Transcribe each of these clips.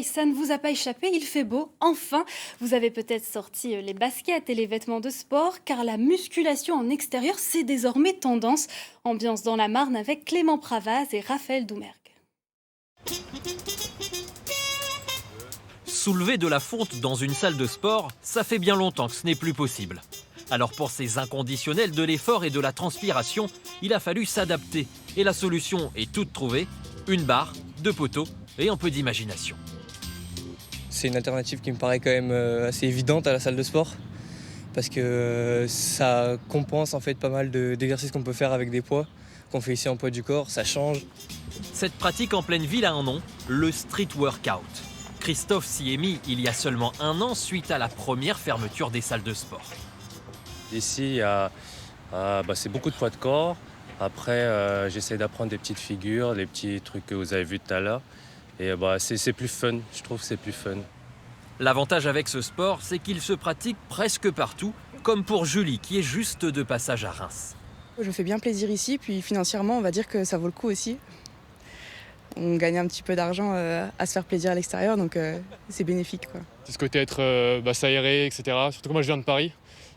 Ça ne vous a pas échappé, il fait beau, enfin. Vous avez peut-être sorti les baskets et les vêtements de sport, car la musculation en extérieur, c'est désormais tendance. Ambiance dans la Marne avec Clément Pravaz et Raphaël Doumergue. Soulever de la fonte dans une salle de sport, ça fait bien longtemps que ce n'est plus possible. Alors pour ces inconditionnels de l'effort et de la transpiration, il a fallu s'adapter. Et la solution est toute trouvée, une barre, 2 poteaux et un peu d'imagination. C'est une alternative qui me paraît quand même assez évidente à la salle de sport parce que ça compense en fait pas mal d'exercices qu'on peut faire avec des poids qu'on fait ici en poids du corps, ça change. Cette pratique en pleine ville a un nom, le street workout. Christophe s'y est mis il y a seulement 1 an suite à la première fermeture des salles de sport. Ici, c'est beaucoup de poids de corps. Après, j'essaie d'apprendre des petites figures, les petits trucs que vous avez vus tout à l'heure. Et c'est plus fun, je trouve que c'est plus fun. L'avantage avec ce sport, c'est qu'il se pratique presque partout, comme pour Julie qui est juste de passage à Reims. Je me fais bien plaisir ici, puis financièrement, on va dire que ça vaut le coup aussi. On gagne un petit peu d'argent à se faire plaisir à l'extérieur, donc c'est bénéfique, quoi. C'est ce côté être s'aérer, etc. Surtout que moi je viens de Paris.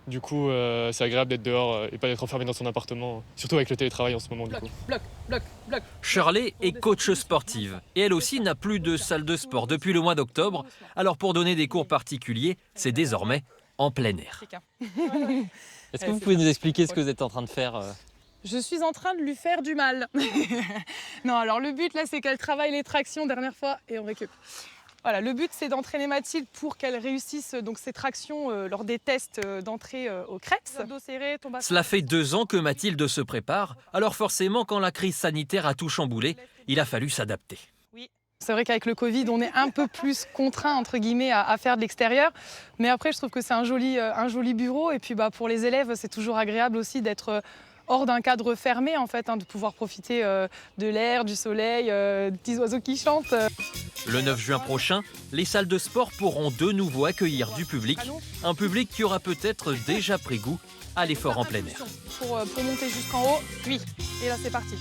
Du coup, c'est agréable d'être dehors et pas d'être enfermé dans son appartement, surtout avec le télétravail en ce moment. Du coup. Shirley est coach sportive et elle aussi n'a plus de salle de sport depuis le mois d'octobre. Alors pour donner des cours particuliers, c'est désormais en plein air. Est-ce que vous pouvez nous expliquer ce que vous êtes en train de faire Je suis en train de lui faire du mal. Non, alors le but là, c'est qu'elle travaille les tractions dernière fois et on récupère. Voilà, le but c'est d'entraîner Mathilde pour qu'elle réussisse donc ses tractions lors des tests d'entrée au Krebs. Cela fait 2 ans que Mathilde se prépare, alors forcément quand la crise sanitaire a tout chamboulé, il a fallu s'adapter. Oui, c'est vrai qu'avec le Covid, on est un peu plus contraint entre guillemets à faire de l'extérieur, mais après je trouve que c'est un joli bureau et puis pour les élèves c'est toujours agréable aussi d'être hors d'un cadre fermé en fait, de pouvoir profiter de l'air, du soleil, des petits oiseaux qui chantent. Le 9 juin prochain, les salles de sport pourront de nouveau accueillir du public, un public qui aura peut-être déjà pris goût à l'effort en plein air. Pour monter jusqu'en haut, oui, et là c'est parti.